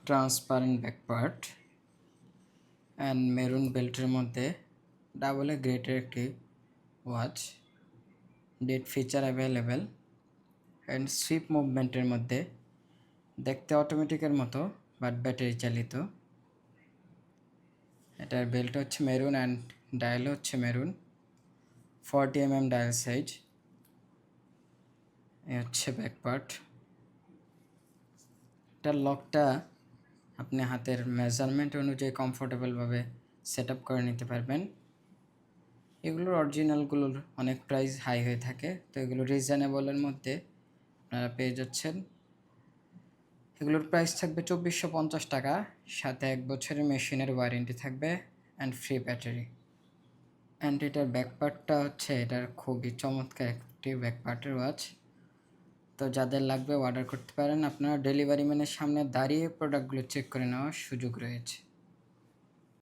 Transparent back part and maroon বেল্টের মধ্যে double গ্রেটের একটি watch, date feature available and sweep মুভমেন্টের মধ্যে, দেখতে অটোমেটিকের মতো বাট ব্যাটারি চালিত। এটার বেল্ট হচ্ছে মেরুন অ্যান্ড ডায়াল হচ্ছে মেরুন, 40 mm ডায়াল সাইজ। এ হচ্ছে ব্যাক পার্ট। এটার লকটা আপনি হাতের মেজারমেন্ট অনুযায়ী কমফোর্টেবলভাবে সেট আপ করে নিতে পারবেন। এগুলোর অরিজিনালগুলোর অনেক প্রাইস হাই হয়ে থাকে, তো এগুলো রিজনেবলের মধ্যে আপনারা পেয়ে যাচ্ছেন। এগুলোর প্রাইস থাকবে 2450 টাকা, সাথে 1 বছরের মেশিনের ওয়ারেন্টি থাকবে অ্যান্ড ফ্রি ব্যাটারি। অ্যান্ড এটার ব্যাকপার্টটা হচ্ছে এটার খুবই চমৎকার একটি ব্যাকপার্টের ওয়াচ। তো যাদের লাগবে অর্ডার করতে পারেন। আপনারা ডেলিভারি ম্যানের সামনে দাঁড়িয়ে প্রোডাক্টগুলো চেক করে নেওয়ার সুযোগ রয়েছে।